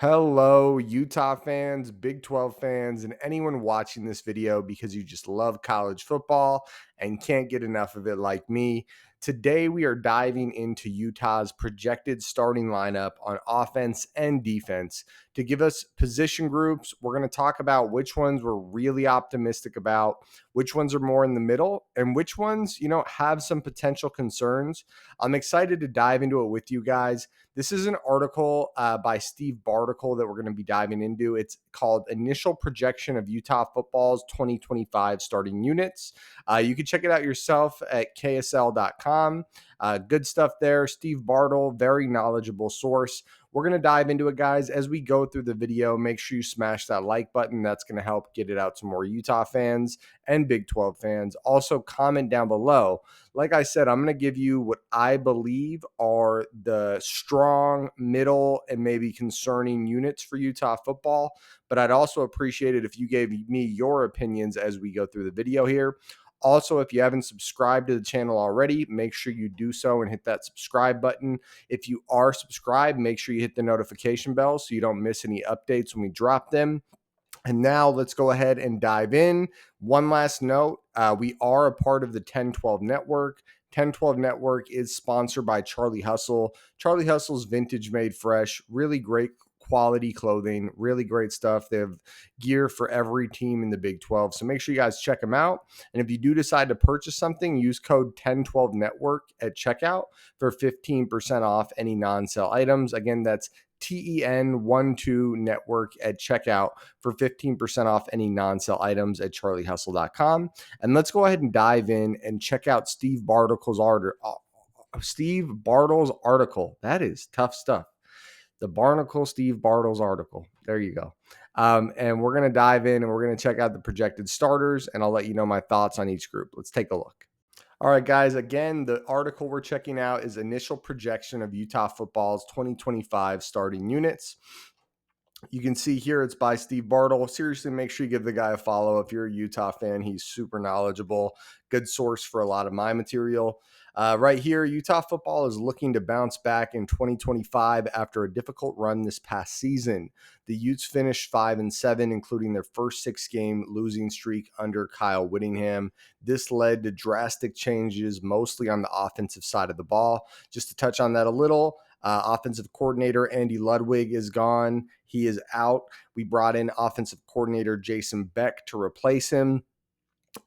Hello, Utah fans, Big 12 fans, and anyone watching this video because you just love college football and can't get enough of it like me. Today, we are diving into Utah's projected starting lineup on offense and defense. To give us position groups, we're going to talk about which ones we're really optimistic about, which ones are more in the middle, and which ones, have some potential concerns. I'm excited to dive into it with you guys. This is an article by Steve Bartle that we're going to be diving into. It's called Initial Projection of Utah Football's 2025 Starting Units. You can check it out yourself at ksl.com. Good stuff there. Steve Bartle, very knowledgeable source. We're going to dive into it, guys. As we go through the video, make sure you smash that like button. That's going to help get it out to more Utah fans and Big 12 fans. Also, comment down below. Like I said, I'm going to give you what I believe are the strong, middle, and maybe concerning units for Utah football. But I'd also appreciate it if you gave me your opinions as we go through the video here. Also, if you haven't subscribed to the channel already, make sure you do so and hit that subscribe button. If you are subscribed, make sure you hit the notification bell so you don't miss any updates when we drop them. And now let's go ahead and dive in. One last note, we are a part of the 1012 network. 1012 network is sponsored by Charlie Hustle. Charlie Hustle's vintage made fresh, really great quality clothing, really great stuff. They have gear for every team in the Big 12. So make sure you guys check them out. And if you do decide to purchase something, use code 1012 network at checkout for 15% off any non-sale items. Again, that's TEN12 network at checkout for 15% off any non-sale items at charliehustle.com. And let's go ahead and dive in and check out Steve Bartle's article. That is tough stuff. Steve Bartle's article. There you go. And we're going to dive in and we're going to check out the projected starters, and I'll let you know my thoughts on each group. Let's take a look. All right, guys. Again, the article we're checking out is Initial Projection of Utah Football's 2025 Starting Units. You can see here it's by Steve Bartle. Seriously, make sure you give the guy a follow. If you're a Utah fan, he's super knowledgeable. Good source for a lot of my material. Right here, Utah football is looking to bounce back in 2025 after a difficult run this past season. The Utes finished 5-7, including their first 6-game losing streak under Kyle Whittingham. This led to drastic changes, mostly on the offensive side of the ball. Just to touch on that a little, offensive coordinator Andy Ludwig is gone. He is out. We brought in offensive coordinator Jason Beck to replace him,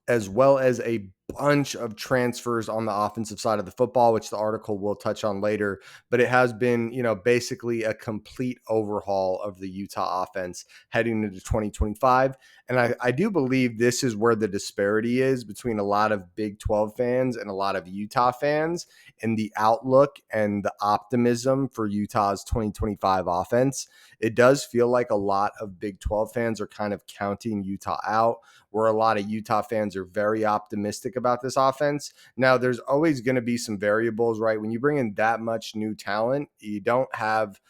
as well as a bunch of transfers on the offensive side of the football, which the article will touch on later. But it has been, basically a complete overhaul of the Utah offense heading into 2025. And I do believe this is where the disparity is between a lot of Big 12 fans and a lot of Utah fans in the outlook and the optimism for Utah's 2025 offense. It does feel like a lot of Big 12 fans are kind of counting Utah out, where a lot of Utah fans are very optimistic about this offense. Now, there's always going to be some variables, right? When you bring in that much new talent, you don't have,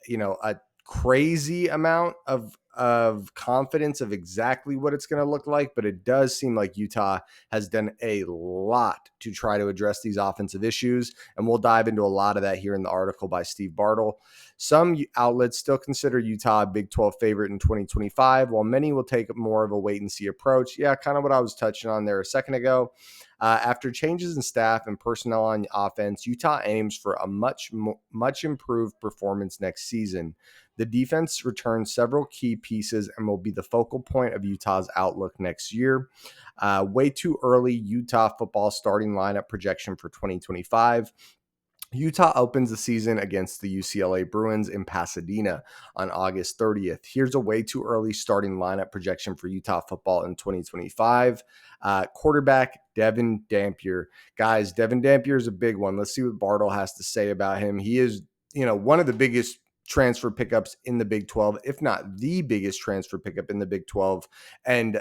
a crazy amount of confidence of exactly what it's going to look like, but it does seem like Utah has done a lot to try to address these offensive issues, and we'll dive into a lot of that here in the article by Steve Bartle. Some outlets still consider Utah a Big 12 favorite in 2025, while many will take more of a wait-and-see approach. Yeah, kind of what I was touching on there a second ago. After changes in staff and personnel on offense, Utah aims for a much improved performance next season. The defense returns several key pieces and will be the focal point of Utah's outlook next year. Way too early Utah football starting lineup projection for 2025. Utah opens the season against the UCLA Bruins in Pasadena on August 30th. Here's a way too early starting lineup projection for Utah football in 2025. Quarterback Devin Dampier. Guys, Devin Dampier is a big one. Let's see what Bartle has to say about him. He is, one of the biggest transfer pickups in the Big 12, if not the biggest transfer pickup in the Big 12. And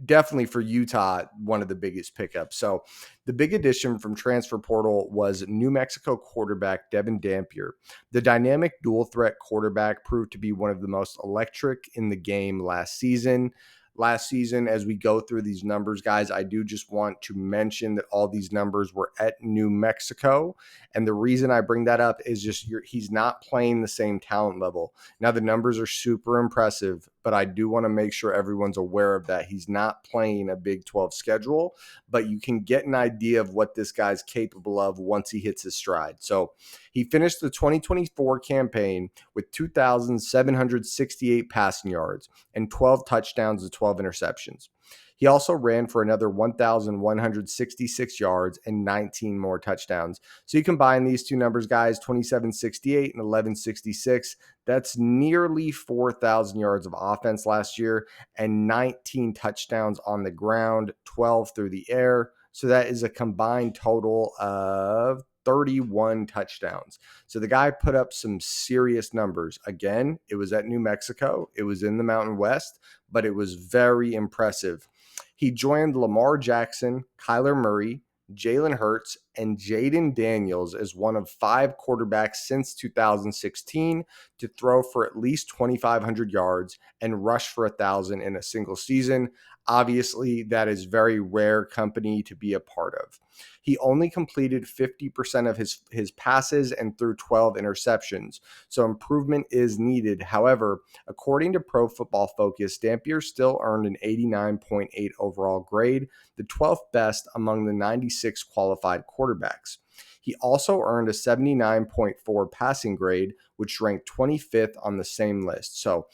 definitely for Utah, one of the biggest pickups. So the big addition from transfer portal was New Mexico quarterback Devin Dampier. The dynamic dual threat quarterback proved to be one of the most electric in the game last season. last season. As we go through these numbers, guys, I do just want to mention that all these numbers were at New Mexico. And the reason I bring that up is just he's not playing the same talent level. Now, the numbers are super impressive, but I do want to make sure everyone's aware of that. He's not playing a Big 12 schedule, but you can get an idea of what this guy's capable of once he hits his stride. So he finished the 2024 campaign with 2,768 passing yards and 12 touchdowns and 12 interceptions. He also ran for another 1,166 yards and 19 more touchdowns. So you combine these two numbers, guys, 2,768 and 1,166. That's nearly 4,000 yards of offense last year and 19 touchdowns on the ground, 12 through the air. So that is a combined total of 31 touchdowns. So the guy put up some serious numbers. Again, it was at New Mexico. It was in the Mountain West, but it was very impressive. He joined Lamar Jackson, Kyler Murray, Jalen Hurts, and Jaden Daniels as one of 5 quarterbacks since 2016 to throw for at least 2,500 yards and rush for 1,000 in a single season. Obviously, that is very rare company to be a part of. He only completed 50% of his passes and threw 12 interceptions, so improvement is needed. However, according to Pro Football Focus, Dampier still earned an 89.8 overall grade, the 12th best among the 96 qualified quarterbacks. He also earned a 79.4 passing grade, which ranked 25th on the same list. So,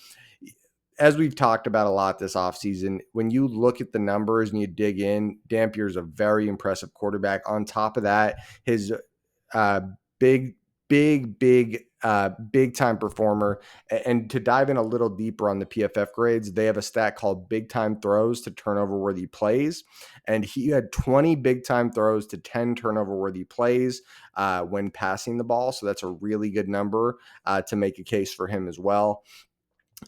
as we've talked about a lot this offseason, when you look at the numbers and you dig in, Dampier's a very impressive quarterback. On top of that, his big time performer. And to dive in a little deeper on the PFF grades, they have a stat called big time throws to turnover worthy plays. And he had 20 big time throws to 10 turnover worthy plays when passing the ball. So that's a really good number to make a case for him as well.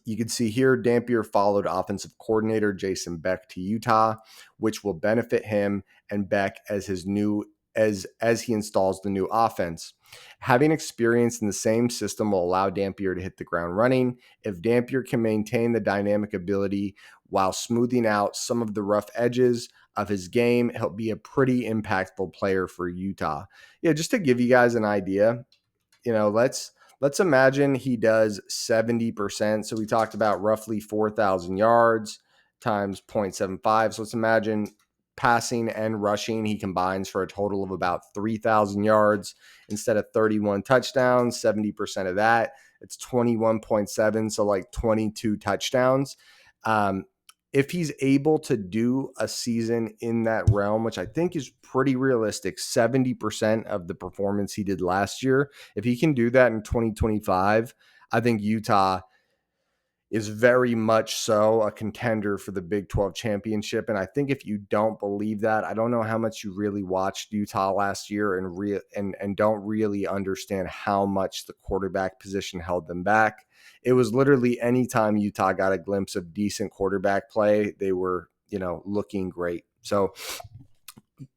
You can see here Dampier followed offensive coordinator Jason Beck to Utah, which will benefit him and Beck as his new as he installs the new offense. Having experience in the same system will allow Dampier to hit the ground running. If Dampier can maintain the dynamic ability while smoothing out some of the rough edges of his game, he'll be a pretty impactful player for Utah. Yeah, just to give you guys an idea, let's imagine he does 70%. So we talked about roughly 4,000 yards times 0.75. So let's imagine passing and rushing, he combines for a total of about 3,000 yards instead of 31 touchdowns. 70% of that, it's 21.7. So like 22 touchdowns. If he's able to do a season in that realm, which I think is pretty realistic, 70% of the performance he did last year, if he can do that in 2025, I think Utah is very much so a contender for the Big 12 championship. And I think if you don't believe that, I don't know how much you really watched Utah last year and don't really understand how much the quarterback position held them back. It was literally anytime Utah got a glimpse of decent quarterback play, they were, looking great. So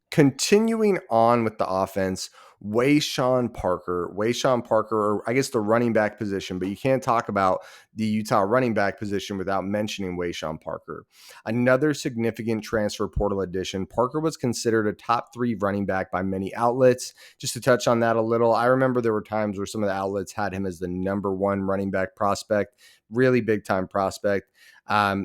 continuing on with the offense, Wayshawn Parker, or I guess the running back position, but you can't talk about the Utah running back position without mentioning Wayshawn Parker. Another significant transfer portal addition, Parker was considered a top 3 running back by many outlets. Just to touch on that a little, I remember there were times where some of the outlets had him as the number 1 running back prospect, really big time prospect.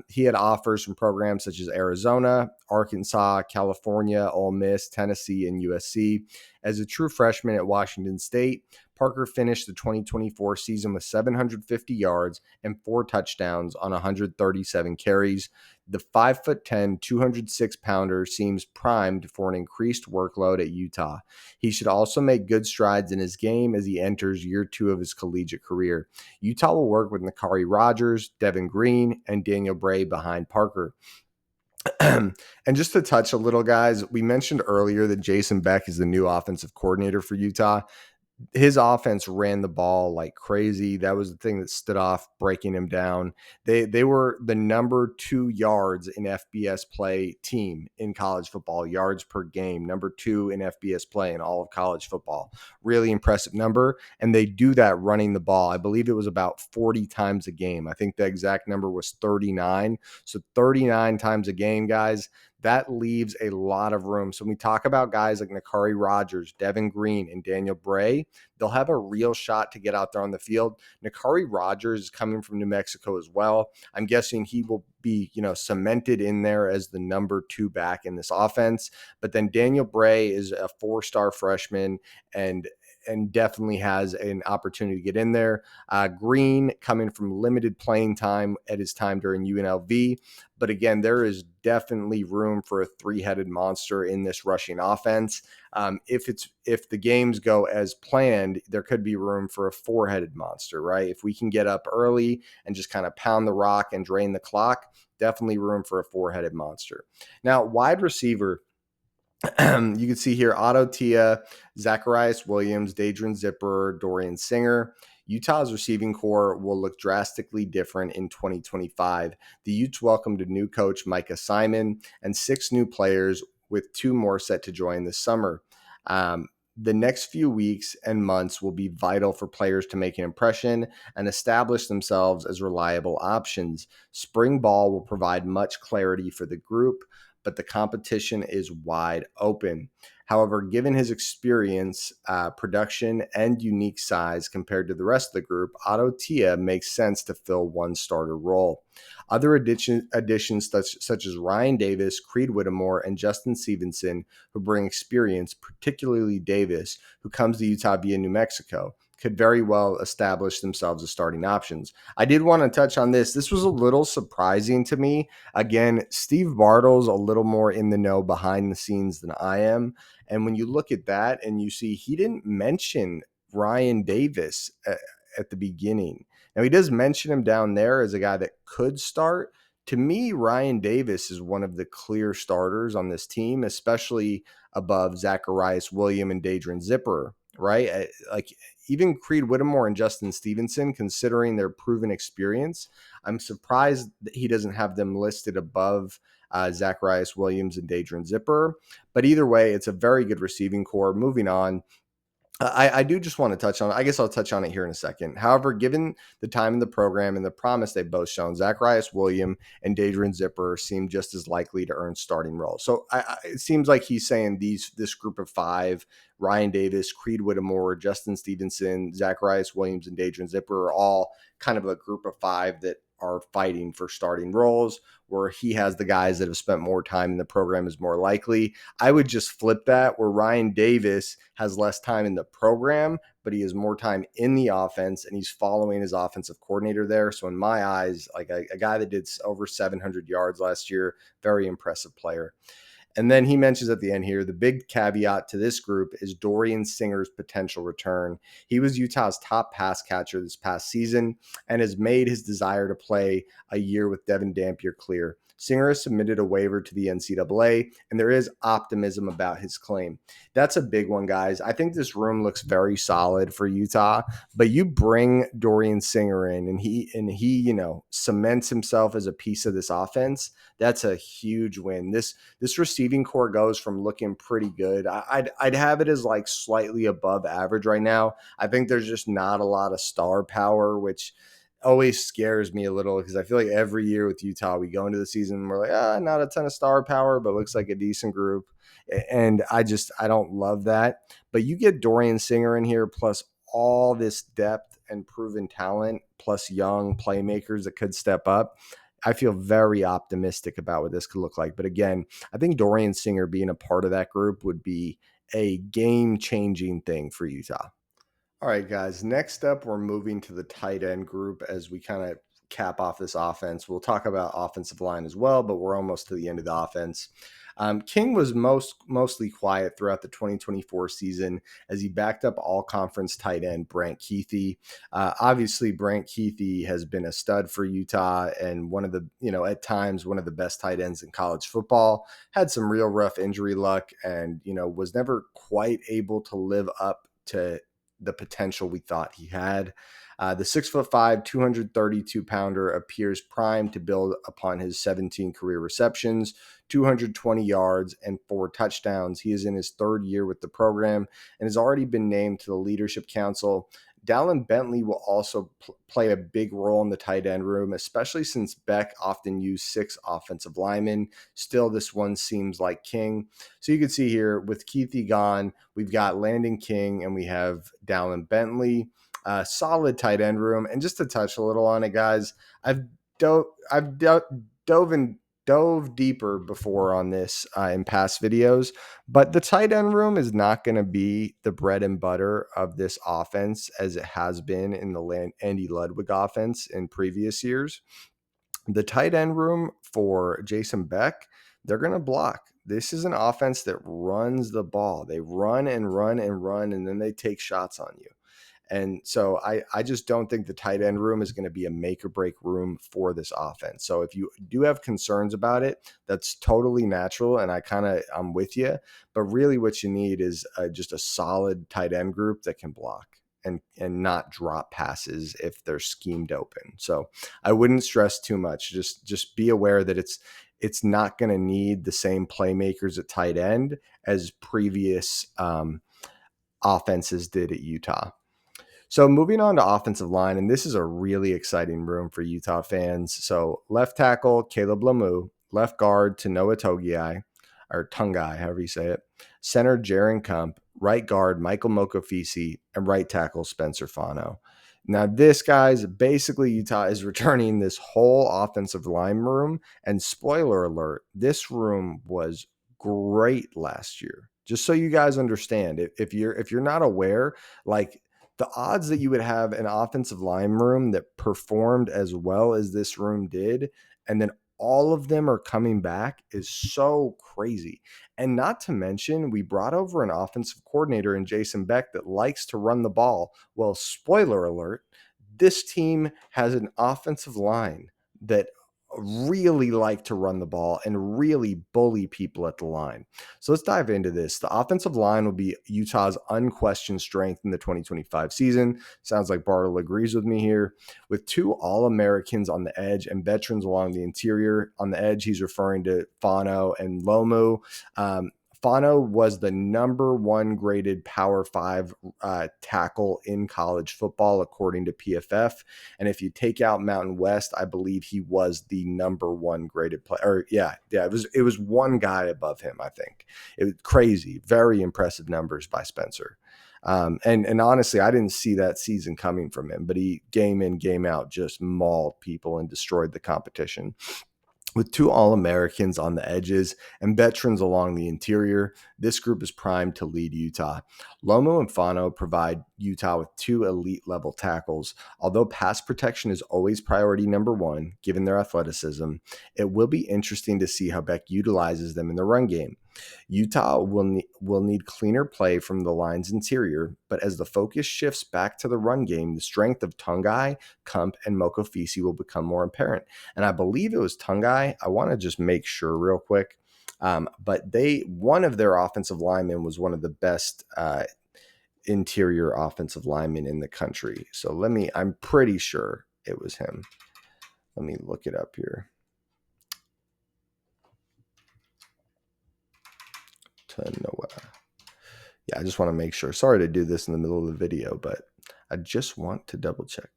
He had offers from programs such as Arizona, Arkansas, California, Ole Miss, Tennessee, and USC. As a true freshman at Washington State, Parker finished the 2024 season with 750 yards and 4 touchdowns on 137 carries. The 5'10", 206-pounder seems primed for an increased workload at Utah. He should also make good strides in his game as he enters year 2 of his collegiate career. Utah will work with Nakari Rogers, Devin Green, and Daniel Bray behind Parker. And just to touch a little, guys, we mentioned earlier that Jason Beck is the new offensive coordinator for Utah. his offense ran the ball like crazy. That was the thing that stood off, breaking him down. They were the number 2 yards in FBS play team in college football, yards per game, number 2 in FBS play in all of college football. Really impressive number. And they do that running the ball. I believe it was about 40 times a game. I think the exact number was 39. So 39 times a game, guys. That leaves a lot of room. So when we talk about guys like Nakari Rogers, Devin Green, and Daniel Bray, they'll have a real shot to get out there on the field. Nakari Rogers is coming from New Mexico as well. I'm guessing he will be, cemented in there as the number 2 back in this offense. But then Daniel Bray is a 4-star freshman and definitely has an opportunity to get in there. Green coming from limited playing time at his time during UNLV. But again, there is definitely room for a 3-headed monster in this rushing offense. If the games go as planned, there could be room for a 4-headed monster, right? If we can get up early and just kind of pound the rock and drain the clock, definitely room for a 4-headed monster. Now, wide receiver, you can see here Otto Tia, Zacharias Williams, Dadrian Zipper, Dorian Singer. Utah's receiving core will look drastically different in 2025. The Utes welcomed a new coach, Micah Simon, and 6 new players, with 2 more set to join this summer. The next few weeks and months will be vital for players to make an impression and establish themselves as reliable options. Spring ball will provide much clarity for the group, but the competition is wide open. However, given his experience, production, and unique size compared to the rest of the group, Otto Tia makes sense to fill one starter role. Other additions such as Ryan Davis, Creed Whittemore, and Justin Stevenson, who bring experience, particularly Davis, who comes to Utah via New Mexico, could very well establish themselves as starting options. I did want to touch on this. This was a little surprising to me. Again, Steve Bartle's a little more in the know behind the scenes than I am. And when you look at that and you see he didn't mention Ryan Davis at the beginning. Now, he does mention him down there as a guy that could start. To me, Ryan Davis is one of the clear starters on this team, especially above Zacharias William and Dadrian Zipper, right? Like even Creed Whittemore and Justin Stevenson, considering their proven experience, I'm surprised that he doesn't have them listed above Zacharias Williams and Dadrian Zipper. But either way, it's a very good receiving core. Moving on. I do just want to touch on it. I guess I'll touch on it here in a second. However, given the time in the program and the promise they've both shown, Zacharias William and Dadrian Zipper seem just as likely to earn starting roles. So it seems like he's saying this group of 5, Ryan Davis, Creed Whittemore, Justin Stevenson, Zacharias Williams, and Dadrian Zipper are all kind of a group of 5 that are fighting for starting roles, where he has the guys that have spent more time in the program is more likely. I would just flip that, where Ryan Davis has less time in the program, but he has more time in the offense and he's following his offensive coordinator there. So in my eyes, like a guy that did over 700 yards last year, very impressive player. And then he mentions at the end here, the big caveat to this group is Dorian Singer's potential return. He was Utah's top pass catcher this past season and has made his desire to play a year with Devin Dampier clear. Singer has submitted a waiver to the NCAA, and there is optimism about his claim. That's a big one, guys. I think this room looks very solid for Utah, but you bring Dorian Singer in, and he cements himself as a piece of this offense. That's a huge win. This receiving core goes from looking pretty good. I'd have it as like slightly above average right now. I think there's just not a lot of star power, which always scares me a little because I feel like every year with Utah, we go into the season and we're like, not a ton of star power, but looks like a decent group. And I don't love that. But you get Dorian Singer in here, plus all this depth and proven talent, plus young playmakers that could step up. I feel very optimistic about what this could look like. But again, I think Dorian Singer being a part of that group would be a game-changing thing for Utah. All right, guys. Next up, we're moving to the tight end group as we kind of cap off this offense. We'll talk about offensive line as well, but we're almost to the end of the offense. King was mostly quiet throughout the 2024 season as he backed up all-conference tight end Brant Keithy. Obviously, Brant Keithy has been a stud for Utah and one of the, at times one of the best tight ends in college football. Had some real rough injury luck and, was never quite able to live up to the potential we thought he had. The 6'5", 232-pounder appears primed to build upon his 17 career receptions, 220 yards, and 4 touchdowns. He is in his third year with the program and has already been named to the Leadership Council. Dallin Bentley will also play a big role in the tight end room, especially since Beck often used 6 offensive linemen. Still, this one seems like king. So you can see here with Keithy gone, we've got Landon King and we have Dallin Bentley. Solid tight end room. And just to touch a little on it, guys, I've dove deeper before on this in past videos, but the tight end room is not going to be the bread and butter of this offense as it has been in the Andy Ludwig offense in previous years. The tight end room for Jason Beck, they're going to block. This is an offense that runs the ball. They run and run and run, and then they take shots on you. And so I just don't think the tight end room is going to be a make or break room for this offense. So if you do have concerns about it, that's totally natural. And I'm with you. But really what you need is just a solid tight end group that can block and not drop passes if they're schemed open. So I wouldn't stress too much. Just be aware that it's not going to need the same playmakers at tight end as previous offenses did at Utah. So moving on to offensive line, and this is a really exciting room for Utah fans. So left tackle, Caleb Lemieux, left guard, Tanoa Togiai, or Tungai, however you say it, center, Jaron Kump, right guard, Michael Mokofisi, and right tackle, Spencer Fano. Now this, guys, basically Utah is returning this whole offensive line room, and spoiler alert, this room was great last year. Just so you guys understand, if you're not aware, like, the odds that you would have an offensive line room that performed as well as this room did, and then all of them are coming back, is so crazy. And not to mention, we brought over an offensive coordinator in Jason Beck that likes to run the ball. Well, spoiler alert, this team has an offensive line that really like to run the ball and really bully people at the line. So let's dive into this. The offensive line will be Utah's unquestioned strength in the 2025 season. Sounds like Bartle agrees with me here. With 2 All-Americans on the edge and veterans along the interior. On the edge, he's referring to Fano and Lomu. Fano was the number 1 graded Power 5 tackle in college football, according to PFF. And if you take out Mountain West, I believe he was the number 1 graded player. It was one guy above him, I think. It was crazy, very impressive numbers by Spencer. And honestly, I didn't see that season coming from him, but he game in, game out just mauled people and destroyed the competition. With 2 All-Americans on the edges and veterans along the interior, this group is primed to lead Utah. Lomo and Fano provide Utah with 2 elite-level tackles. Although pass protection is always priority number 1, given their athleticism, it will be interesting to see how Beck utilizes them in the run game. Utah will need cleaner play from the line's interior, but as the focus shifts back to the run game, the strength of Tungai, Kump, and Mokofisi will become more apparent. And I believe it was Tungai. I want to just make sure real quick. But one of their offensive linemen was one of the best interior offensive linemen in the country. So I'm pretty sure it was him. Let me look it up here. Tanoa. Yeah, I just want to make sure. Sorry to do this in the middle of the video, but I just want to double check.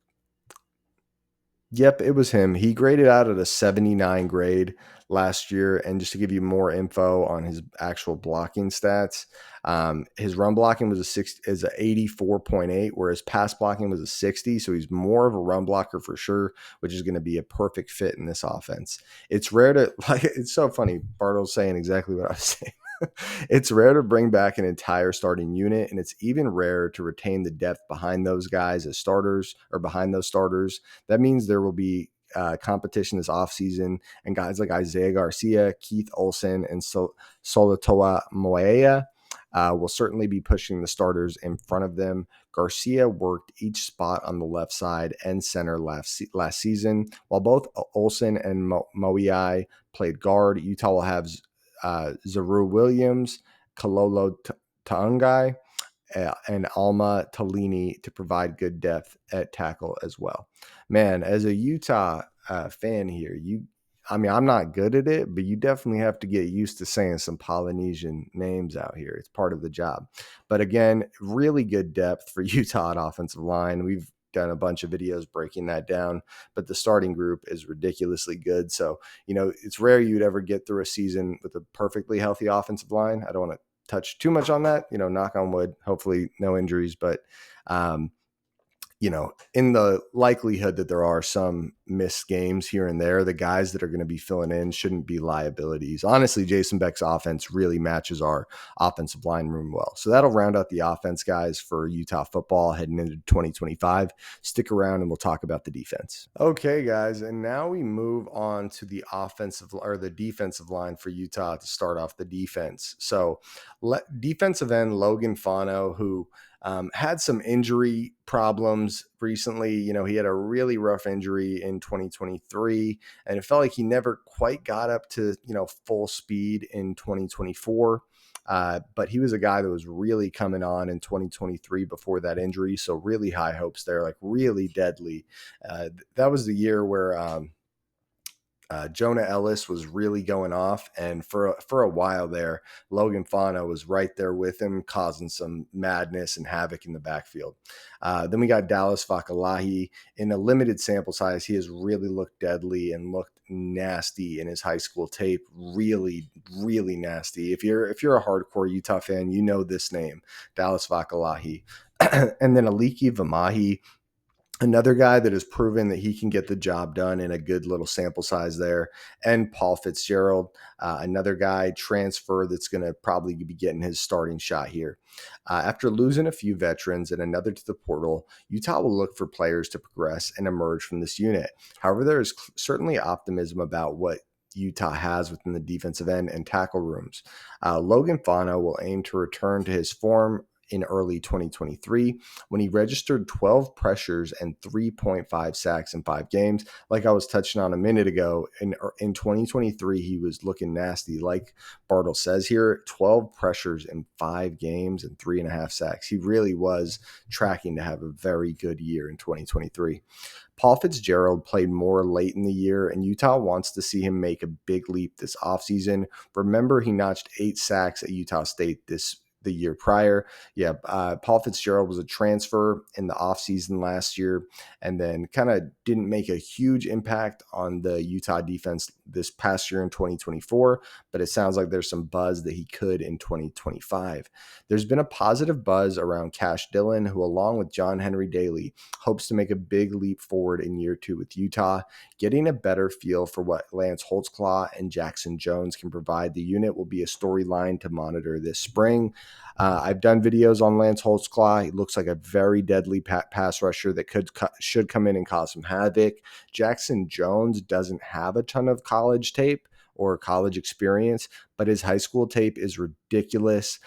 Yep, it was him. He graded out at a 79 grade last year. And just to give you more info on his actual blocking stats, his run blocking was a 84.8, whereas pass blocking was a 60. So he's more of a run blocker for sure, which is going to be a perfect fit in this offense. It's rare to, it's so funny. Bartle's saying exactly what I was saying. It's rare to bring back an entire starting unit, and it's even rarer to retain the depth behind those guys as starters or behind those starters. That means there will be competition this offseason, and guys like Isaiah Garcia, Keith Olsen, and Solatoa Moea will certainly be pushing the starters in front of them. Garcia worked each spot on the left side and center last season. While both Olsen and Moei played guard, Utah will have Zaru Williams, Kalolo Taungai, and Alma Tolini to provide good depth at tackle as well. Man, as a Utah fan here, I mean, I'm not good at it, but you definitely have to get used to saying some Polynesian names out here. It's part of the job. But again, really good depth for Utah at offensive line. We've done a bunch of videos breaking that down, but the starting group is ridiculously good. So, it's rare you'd ever get through a season with a perfectly healthy offensive line. I don't want to touch too much on that, knock on wood, hopefully no injuries, but in the likelihood that there are some missed games here and there, the guys that are going to be filling in shouldn't be liabilities. Honestly, Jason Beck's offense really matches our offensive line room well. So that'll round out the offense, guys, for Utah football heading into 2025. Stick around and we'll talk about the defense. Okay, guys, and now we move on to the defensive line for Utah to start off the defense. So defensive end Logan Fano, who had some injury problems recently. He had a really rough injury in 2023, and it felt like he never quite got up to, full speed in 2024. But he was a guy that was really coming on in 2023 before that injury. So really high hopes there, like really deadly. That was the year where Jonah Ellis was really going off, and for a while there, Logan Fano was right there with him, causing some madness and havoc in the backfield. Then we got Dallas Fakalahi. In a limited sample size, he has really looked deadly and looked nasty in his high school tape. Really, really nasty. If you're a hardcore Utah fan, you know this name, Dallas Fakalahi. And then Aliki Vamahi, another guy that has proven that he can get the job done in a good little sample size there. And Paul Fitzgerald, another guy transfer that's going to probably be getting his starting shot here. After losing a few veterans and another to the portal, Utah will look for players to progress and emerge from this unit. However, there is certainly optimism about what Utah has within the defensive end and tackle rooms. Logan Fano will aim to return to his form in early 2023 when he registered 12 pressures and 3.5 sacks in 5 games. Like I was touching on a minute ago, in 2023, he was looking nasty. Like Bartle says here, 12 pressures in 5 games and 3.5 sacks. He really was tracking to have a very good year in 2023. Paul Fitzgerald played more late in the year, and Utah wants to see him make a big leap this offseason. Remember, he notched 8 sacks at Utah State the year prior. Yeah, Paul Fitzgerald was a transfer in the offseason last year and then kind of didn't make a huge impact on the Utah defense this past year in 2024, but it sounds like there's some buzz that he could in 2025. There's been a positive buzz around Cash Dillon, who along with John Henry Daly hopes to make a big leap forward in year 2 with Utah. Getting a better feel for what Lance Holtzclaw and Jackson Jones can provide the unit will be a storyline to monitor this spring. I've done videos on Lance Holtzclaw. He looks like a very deadly pass rusher that should come in and cause some havoc. Jackson Jones doesn't have a ton of college tape or college experience, but his high school tape is ridiculous.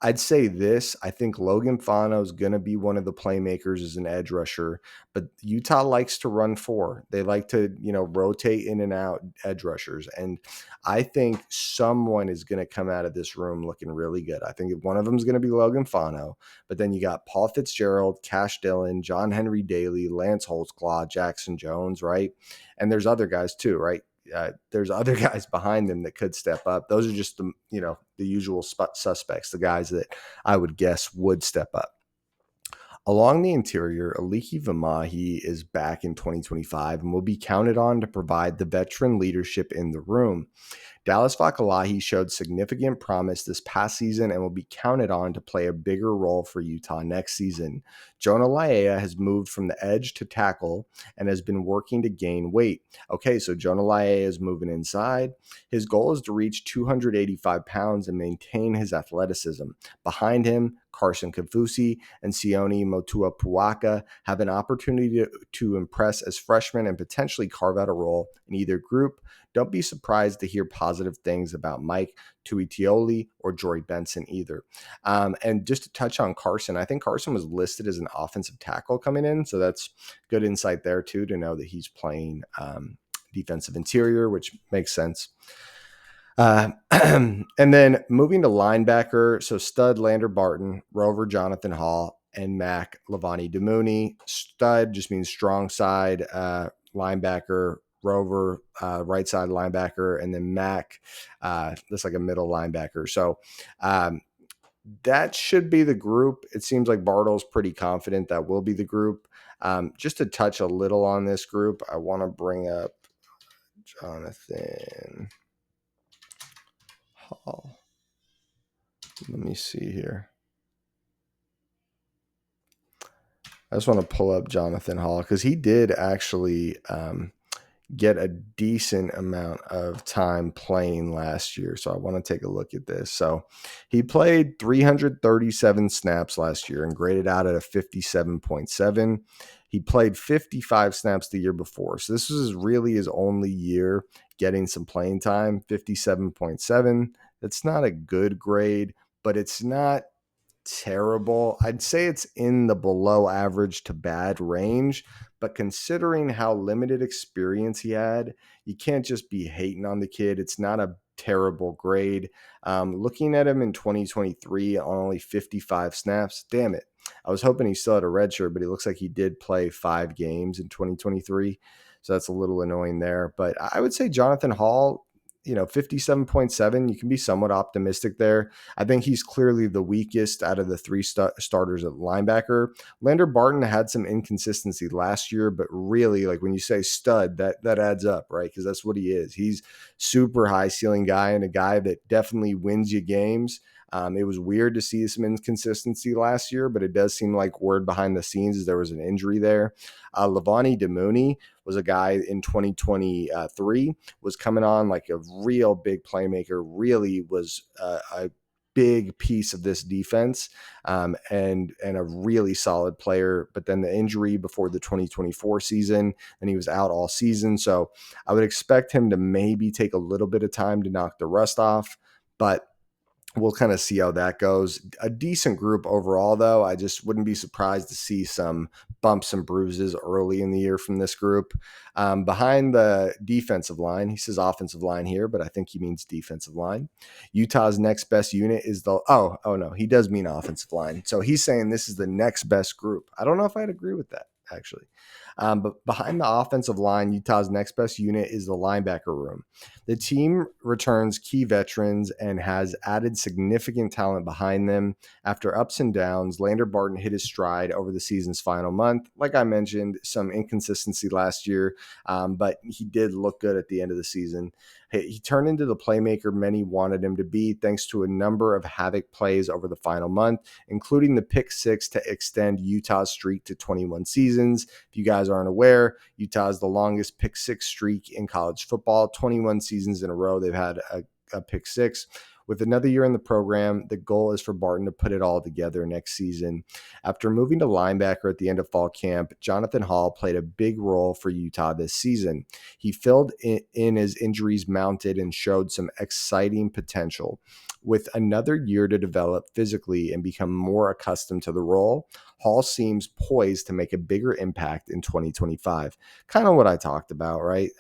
I'd say this. I think Logan Fano is going to be one of the playmakers as an edge rusher, but Utah likes to run 4. They like to, rotate in and out edge rushers. And I think someone is going to come out of this room looking really good. I think one of them is going to be Logan Fano, but then you got Paul Fitzgerald, Cash Dillon, John Henry Daly, Lance Holtzclaw, Jackson Jones, right? And there's other guys too, right? There's other guys behind them that could step up. Those are just the usual suspects, the guys that I would guess would step up. Along the interior, Aliki Vamahi is back in 2025 and will be counted on to provide the veteran leadership in the room. Dallas Fakalahi showed significant promise this past season and will be counted on to play a bigger role for Utah next season. Jonah Laea has moved from the edge to tackle and has been working to gain weight. Okay, so Jonah Laea is moving inside. His goal is to reach 285 pounds and maintain his athleticism. Behind him, Carson Kafusi and Sione Motua Puaka have an opportunity to impress as freshmen and potentially carve out a role in either group. Don't be surprised to hear positive things about Mike Tuitioli or Jory Benson either. And just to touch on Carson, I think Carson was listed as an offensive tackle coming in, so that's good insight there too, to know that he's playing defensive interior, which makes sense. And then moving to linebacker, so stud Lander Barton, rover Jonathan Hall, and Mac Lavani Demooney. Stud just means strong side linebacker, rover right side linebacker, and then Mac that's like a middle linebacker. So that should be the group. It seems like Bartle's pretty confident that will be the group. Just to touch a little on this group, I want to bring up Jonathan Hall. Let me see here. I just want to pull up Jonathan Hall because he did actually get a decent amount of time playing last year. So I want to take a look at this. So he played 337 snaps last year and graded out at a 57.7. He played 55 snaps the year before. So this was really his only year getting some playing time, 57.7. That's not a good grade, but it's not terrible. I'd say it's in the below average to bad range, but considering how limited experience he had, you can't just be hating on the kid. It's not a terrible grade. Looking at him in 2023 on only 55 snaps, damn it. I was hoping he still had a red shirt, but it looks like he did play 5 games in 2023. So that's a little annoying there. But I would say Jonathan Hall, 57.7, you can be somewhat optimistic there. I think he's clearly the weakest out of the 3 starters at linebacker. Lander Barton had some inconsistency last year, but really, like when you say stud, that adds up, right? Because that's what he is. He's super high ceiling guy and a guy that definitely wins you games. It was weird to see some inconsistency last year, but it does seem like word behind the scenes is there was an injury there. Lavani Demooney was a guy in 2023, was coming on like a real big playmaker, really was a big piece of this defense, and a really solid player. But then the injury before the 2024 season, and he was out all season. So I would expect him to maybe take a little bit of time to knock the rust off, but we'll kind of see how that goes. A decent group overall, though. I just wouldn't be surprised to see some bumps and bruises early in the year from this group. Behind the defensive line, he says offensive line here, but I think he means defensive line. Utah's next best unit is oh no, he does mean offensive line. So he's saying this is the next best group. I don't know if I'd agree with that, actually. But behind the offensive line, Utah's next best unit is the linebacker room. The team returns key veterans and has added significant talent behind them. After ups and downs, Lander Barton hit his stride over the season's final month. Like I mentioned, some inconsistency last year, but he did look good at the end of the season. He turned into the playmaker many wanted him to be, thanks to a number of havoc plays over the final month, including the pick 6 to extend Utah's streak to 21 seasons. If you guys aren't aware, Utah is the longest pick 6 streak in college football. 21 seasons in a row they've had a pick 6. With another year in the program, the goal is for Barton to put it all together next season. After moving to linebacker at the end of fall camp, Jonathan Hall played a big role for Utah this season. He filled in as injuries mounted and showed some exciting potential. With another year to develop physically and become more accustomed to the role, Hall seems poised to make a bigger impact in 2025. Kind of what I talked about, right?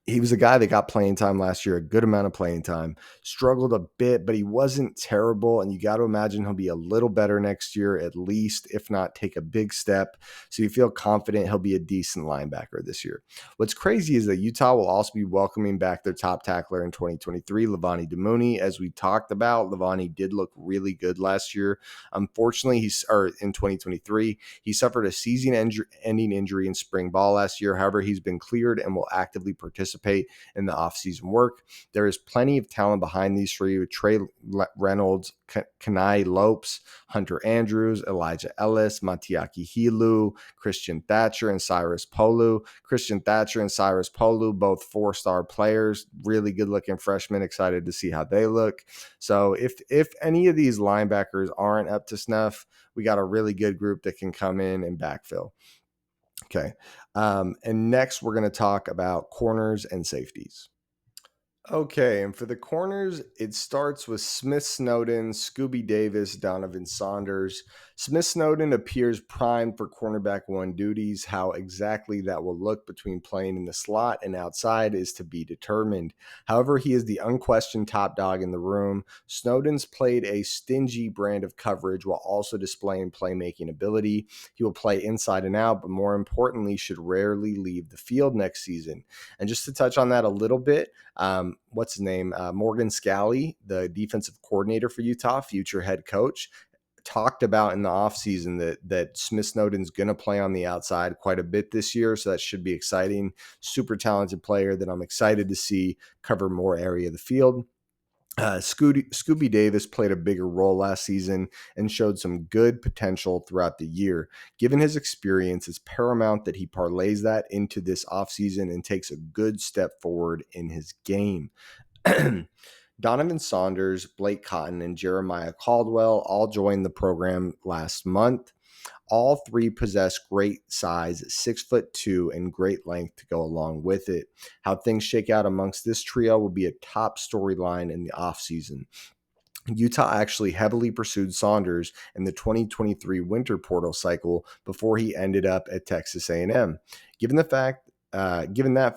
He was a guy that got playing time last year, a good amount of playing time, struggled a bit, but he wasn't terrible. And you got to imagine he'll be a little better next year, at least, if not take a big step. So you feel confident he'll be a decent linebacker this year. What's crazy is that Utah will also be welcoming back their top tackler in 2023, Lavani Demooney. As we talked about, Lavani did look really good last year. Unfortunately, in 2023, he suffered a season-ending injury in spring ball last year. However, he's been cleared and will actively participate in the offseason work. There is plenty of talent behind these three with Trey Reynolds, Kenai Lopes, Hunter Andrews, Elijah Ellis, Matiaki Hilu, Christian Thatcher, and Cyrus Polu. Christian Thatcher and Cyrus Polu, both 4-star players, really good-looking freshmen. Excited to see how they look. So if any of these linebackers aren't up to snuff, we got a really good group that can come in and backfill. Okay. And next, we're going to talk about corners and safeties. Okay, and for the corners, it starts with Smith Snowden, Scooby Davis, Donovan Saunders. Smith Snowden appears primed for cornerback one duties. How exactly that will look between playing in the slot and outside is to be determined. However, he is the unquestioned top dog in the room. Snowden's played a stingy brand of coverage while also displaying playmaking ability. He will play inside and out, but more importantly, should rarely leave the field next season. And just to touch on that a little bit, what's his name? Morgan Scalley, the defensive coordinator for Utah, future head coach, talked about in the offseason that Smith Snowden's going to play on the outside quite a bit this year. So that should be exciting. Super talented player that I'm excited to see cover more area of the field. Scooby Davis played a bigger role last season and showed some good potential throughout the year. Given his experience, it's paramount that he parlays that into this offseason and takes a good step forward in his game. Donovan Saunders, Blake Cotton, and Jeremiah Caldwell all joined the program last month. All three possess great size, 6'2", and great length to go along with it. How things shake out amongst this trio will be a top storyline in the offseason. Utah actually heavily pursued Saunders in the 2023 winter portal cycle before he ended up at Texas A&M. Given that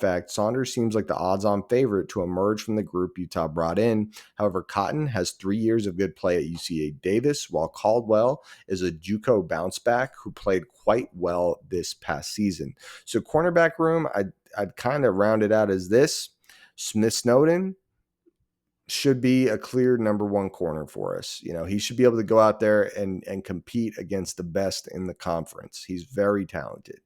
fact, Saunders seems like the odds-on favorite to emerge from the group Utah brought in. However, Cotton has 3 years of good play at UCA Davis, while Caldwell is a JUCO bounce back who played quite well this past season. So, cornerback room, I'd kind of round it out as this: Smith Snowden should be a clear number one corner for us. You know, he should be able to go out there and compete against the best in the conference. He's very talented.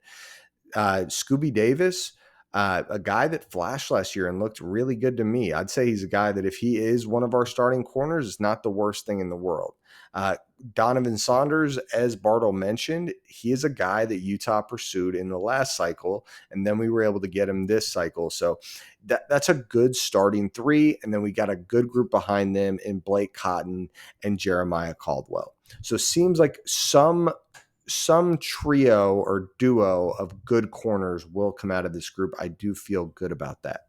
Scooby Davis, a guy that flashed last year and looked really good to me. I'd say he's a guy that if he is one of our starting corners, it's not the worst thing in the world. Donovan Saunders, as Bartle mentioned, he is a guy that Utah pursued in the last cycle, and then we were able to get him this cycle. So that's a good starting three, and then we got a good group behind them in Blake Cotton and Jeremiah Caldwell. So seems like some trio or duo of good corners will come out of this group. I do feel good about that.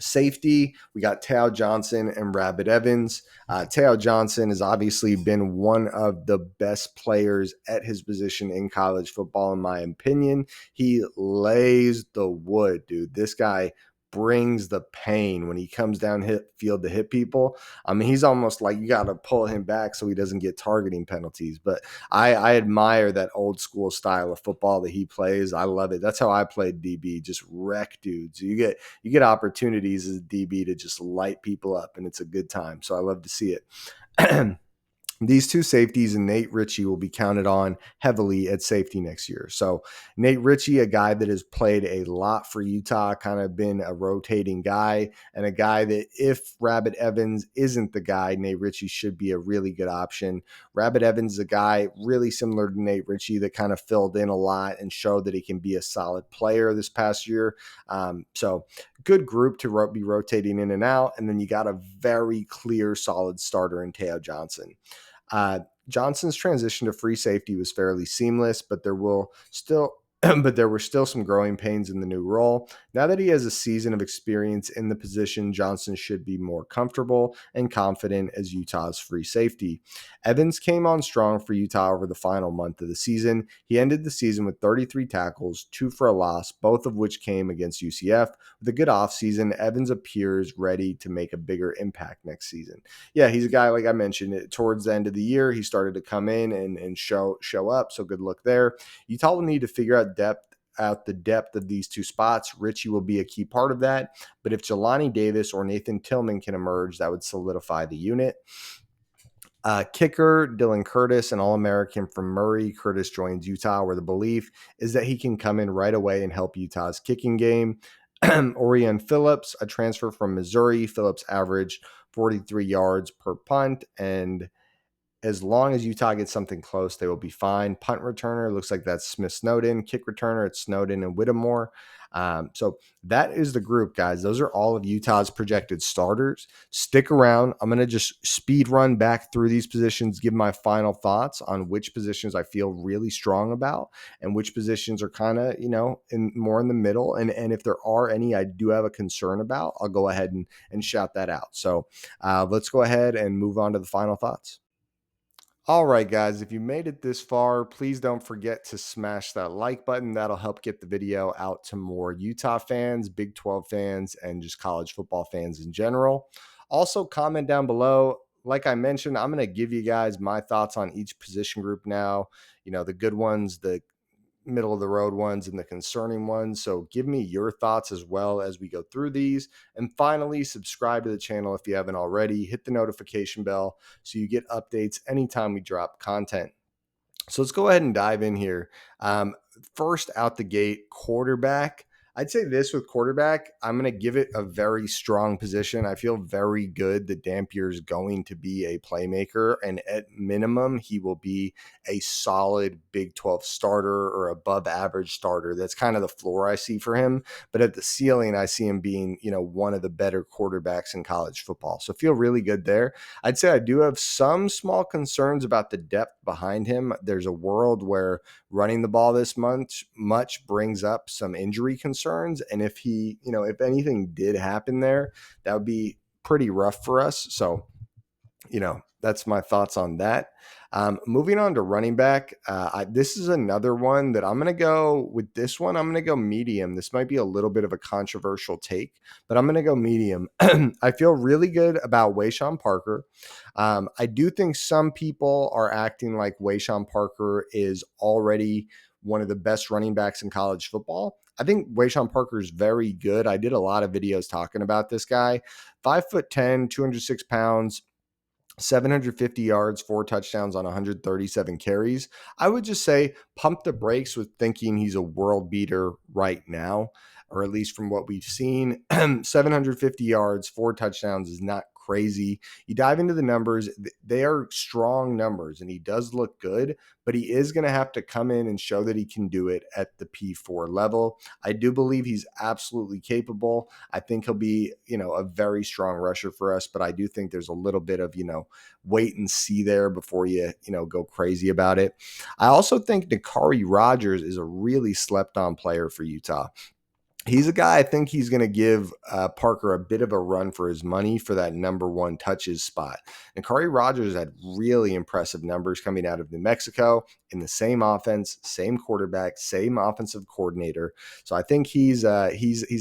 Safety, we got Tao Johnson and Rabbit Evans. Tao Johnson has obviously been one of the best players at his position in college football, in my opinion. He lays the wood, dude. This guy brings the pain when he comes down field to hit people. I mean, he's almost like you got to pull him back so he doesn't get targeting penalties. But I admire that old school style of football that he plays. I love it. That's how I played DB, just wreck dudes. You get opportunities as a DB to just light people up, and it's a good time. So I love to see it. These two safeties and Nate Ritchie will be counted on heavily at safety next year. So Nate Ritchie, a guy that has played a lot for Utah, kind of been a rotating guy, and a guy that if Rabbit Evans isn't the guy, Nate Ritchie should be a really good option. Rabbit Evans is a guy really similar to Nate Ritchie that kind of filled in a lot and showed that he can be a solid player this past year. So good group to be rotating in and out. And then you got a very clear, solid starter in Tao Johnson. Johnson's transition to free safety was fairly seamless, but there were still some growing pains in the new role. Now that he has a season of experience in the position, Johnson should be more comfortable and confident as Utah's free safety. Evans came on strong for Utah over the final month of the season. He ended the season with 33 tackles, 2 for a loss, both of which came against UCF. With a good offseason, Evans appears ready to make a bigger impact next season. Yeah, he's a guy, like I mentioned, towards the end of the year, he started to come in and show up. So good look there. Utah will need to figure out the depth of these two spots. Ritchie will be a key part of that. But if Jelani Davis or Nathan Tillman can emerge, that would solidify the unit. Kicker Dylan Curtis, an All-American from Murray. Curtis joins Utah where the belief is that he can come in right away and help Utah's kicking game. Orion Phillips, a transfer from Missouri. Phillips averaged 43 yards per punt and as long as Utah gets something close, they will be fine. Punt returner looks like that's Smith Snowden. Kick returner, it's Snowden and Whittemore. So that is the group, guys. Those are all of Utah's projected starters. Stick around. I'm going to just speed run back through these positions, give my final thoughts on which positions I feel really strong about and which positions are kind of, more in the middle. And if there are any I do have a concern about, I'll go ahead and shout that out. So let's go ahead and move on to the final thoughts. All right, guys, if you made it this far, please don't forget to smash that like button. That'll help get the video out to more Utah fans, Big 12 fans, and just college football fans in general. Also, comment down below. Like I mentioned, I'm going to give you guys my thoughts on each position group now. The good ones, the middle of the road ones, and the concerning ones. So give me your thoughts as well as we go through these. And finally, subscribe to the channel if you haven't already. Hit the notification bell so you get updates anytime we drop content. So let's go ahead and dive in here. First out the gate, quarterback. I'd say this with quarterback, I'm going to give it a very strong position. I feel very good that Dampier is going to be a playmaker, and at minimum, he will be a solid Big 12 starter or above average starter. That's kind of the floor I see for him. But at the ceiling, I see him being, one of the better quarterbacks in college football. So feel really good there. I'd say I do have some small concerns about the depth behind him. There's a world where running the ball this much brings up some injury concerns. And if if anything did happen there, that would be pretty rough for us. So, that's my thoughts on that. Moving on to running back. This is another one that I'm going to go with. This one, I'm going to go medium. This might be a little bit of a controversial take, but I'm going to go medium. I feel really good about Wayshawn Parker. I do think some people are acting like Wayshawn Parker is already one of the best running backs in college football. I think Wayshawn Parker is very good. I did a lot of videos talking about this guy. 5'10", 206 pounds, 750 yards, 4 touchdowns on 137 carries. I would just say pump the brakes with thinking he's a world beater right now, or at least from what we've seen. 750 yards, 4 touchdowns is not crazy. You dive into the numbers, they are strong numbers, and he does look good, but he is going to have to come in and show that he can do it at the P4 level. I do believe he's absolutely capable. I think he'll be, a very strong rusher for us, but I do think there's a little bit of, wait and see there before you, go crazy about it. I also think Nakari Rogers is a really slept on player for Utah. He's a guy I think he's going to give Parker a bit of a run for his money for that number 1 touches spot. And Nakari Rogers had really impressive numbers coming out of New Mexico in the same offense, same quarterback, same offensive coordinator. So I think he's a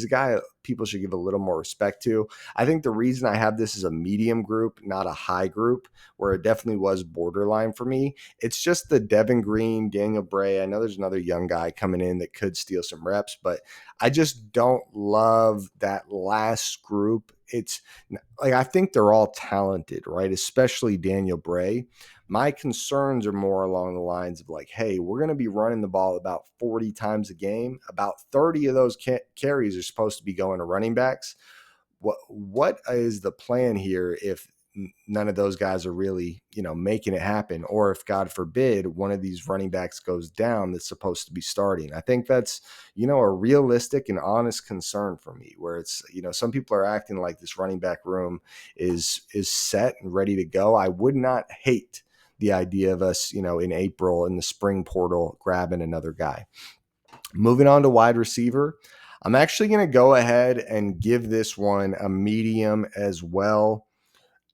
guy people should give a little more respect to. I think the reason I have this as a medium group, not a high group, where it definitely was borderline for me, it's just the Devin Green, Daniel Bray. I know there's another young guy coming in that could steal some reps, but I just don't love that last group. It's like, I think they're all talented, right? Especially Daniel Bray. My concerns are more along the lines of like, hey, we're going to be running the ball about 40 times a game. About 30 of those carries are supposed to be going to running backs. What is the plan here if none of those guys are really, making it happen? Or if, God forbid, one of these running backs goes down that's supposed to be starting. I think that's, a realistic and honest concern for me, where it's, some people are acting like this running back room is set and ready to go. I would not hate the idea of us, in April in the spring portal grabbing another guy. Moving on to wide receiver. I'm actually going to go ahead and give this one a medium as well.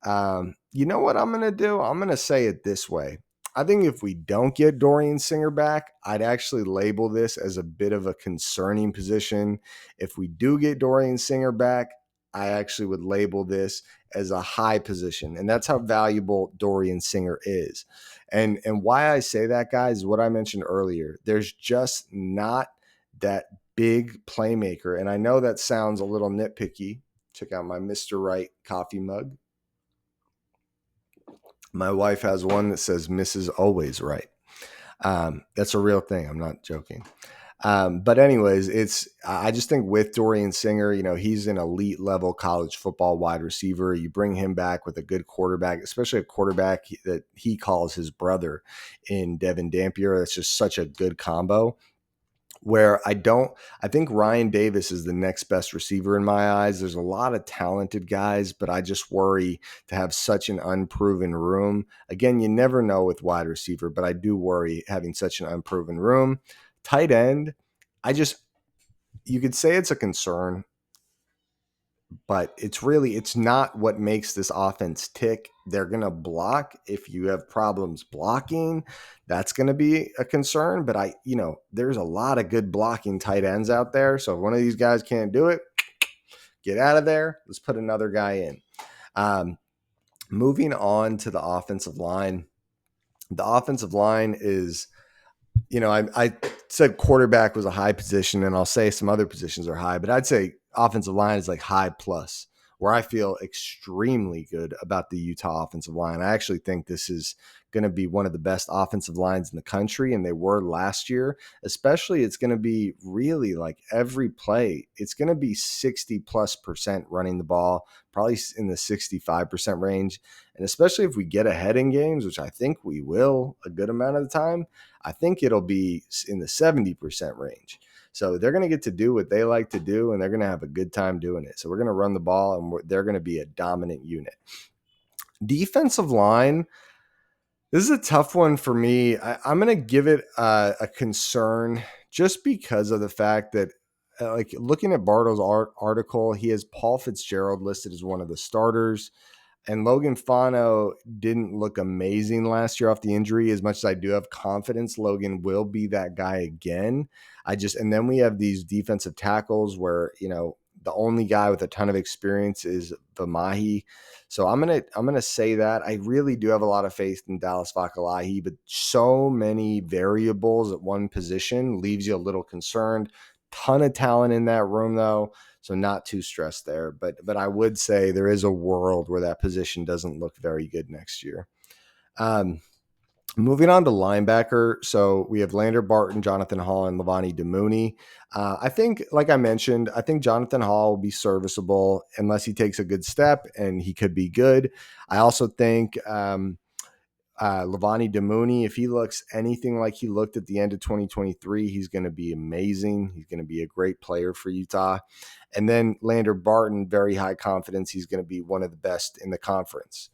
You know what I'm going to do? I'm going to say it this way. I think if we don't get Dorian Singer back, I'd actually label this as a bit of a concerning position. If we do get Dorian Singer back, I actually would label this as a high position. And that's how valuable Dorian Singer is. And why I say that, guys, is what I mentioned earlier. There's just not that big playmaker. And I know that sounds a little nitpicky. Check out my Mr. Right coffee mug. My wife has one that says Mrs. Always Right. That's a real thing. I'm not joking. But anyways, I just think with Dorian Singer, he's an elite level college football wide receiver. You bring him back with a good quarterback, especially a quarterback that he calls his brother in Devin Dampier. That's just such a good combo. Where I think Ryan Davis is the next best receiver in my eyes. There's a lot of talented guys, but I just worry to have such an unproven room. Again, you never know with wide receiver, but I do worry having such an unproven room. Tight end, you could say it's a concern, but it's not what makes this offense tick. They're going to block. If you have problems blocking, that's going to be a concern. But there's a lot of good blocking tight ends out there. So if one of these guys can't do it, get out of there. Let's put another guy in. Moving on to the offensive line. The offensive line is, I said quarterback was a high position, and I'll say some other positions are high, but I'd say offensive line is like high plus, where I feel extremely good about the Utah offensive line. I actually think this is going to be one of the best offensive lines in the country, and they were last year. Especially, it's going to be really like every play, it's going to be 60+% running the ball, probably in the 65% range. And especially if we get ahead in games, which I think we will a good amount of the time, I think it'll be in the 70% range. So they're going to get to do what they like to do, and they're going to have a good time doing it. So we're going to run the ball, and they're going to be a dominant unit. Defensive line, this is a tough one for me. I'm going to give it a concern just because of the fact that, like looking at Bartle's article, he has Paul Fitzgerald listed as one of the starters. And Logan Fano didn't look amazing last year off the injury. As much as I do have confidence Logan will be that guy again. And then we have these defensive tackles where, the only guy with a ton of experience is Vamahi. So I'm gonna say that I really do have a lot of faith in Dallas Vakalahi, but so many variables at one position leaves you a little concerned. Ton of talent in that room though. So not too stressed there, but I would say there is a world where that position doesn't look very good next year. Moving on to linebacker. So we have Lander Barton, Jonathan Hall, and Lavani Demooney. I think, like I mentioned, I think Jonathan Hall will be serviceable unless he takes a good step, and he could be good. I also think Lavani Demooney, if he looks anything like he looked at the end of 2023, he's going to be amazing. He's going to be a great player for Utah. And then Lander Barton, very high confidence. He's going to be one of the best in the conference.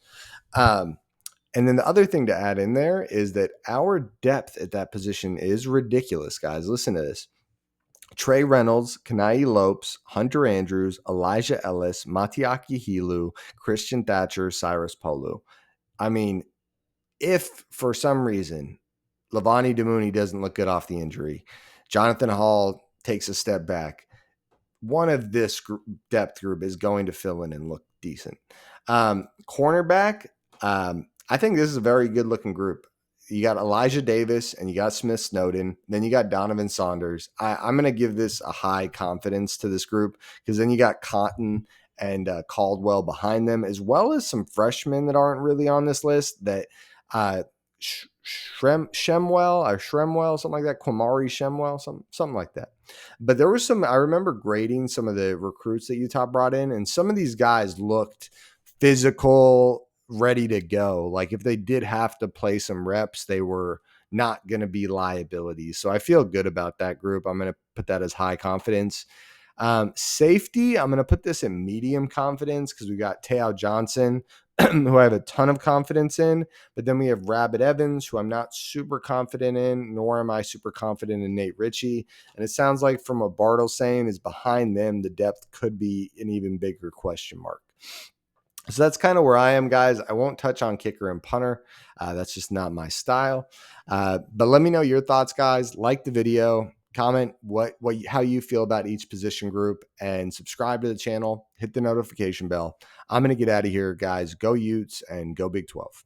And then the other thing to add in there is that our depth at that position is ridiculous, guys. Listen to this. Trey Reynolds, Kanai Lopes, Hunter Andrews, Elijah Ellis, Matiaki Hilu, Christian Thatcher, Cyrus Polu. I mean, if for some reason Lavani Demooney doesn't look good off the injury, Jonathan Hall takes a step back, one of this depth group is going to fill in and look decent. Cornerback, I think this is a very good looking group. You got Elijah Davis and you got Smith Snowden. Then you got Donovan Saunders. I'm going to give this a high confidence to this group because then you got Cotton and Caldwell behind them, as well as some freshmen that aren't really on this list that Shremwell, something like that. Kwamari Shemwell, something like that. But there was I remember grading some of the recruits that Utah brought in, and some of these guys looked physical, ready to go. Like if they did have to play some reps, they were not going to be liabilities. So I feel good about that group. I'm going to put that as high confidence. Safety, I'm going to put this in medium confidence because we got Teo Johnson, who I have a ton of confidence in, but then we have Rabbit Evans, who I'm not super confident in, nor am I super confident in Nate Ritchie. And it sounds like from what Bartle's saying is behind them, the depth could be an even bigger question mark. So that's kind of where I am, guys. I won't touch on kicker and punter. That's just not my style. But let me know your thoughts, guys. Like the video, comment how you feel about each position group, and subscribe to the channel. Hit the notification bell. I'm going to get out of here, guys. Go Utes and go Big 12.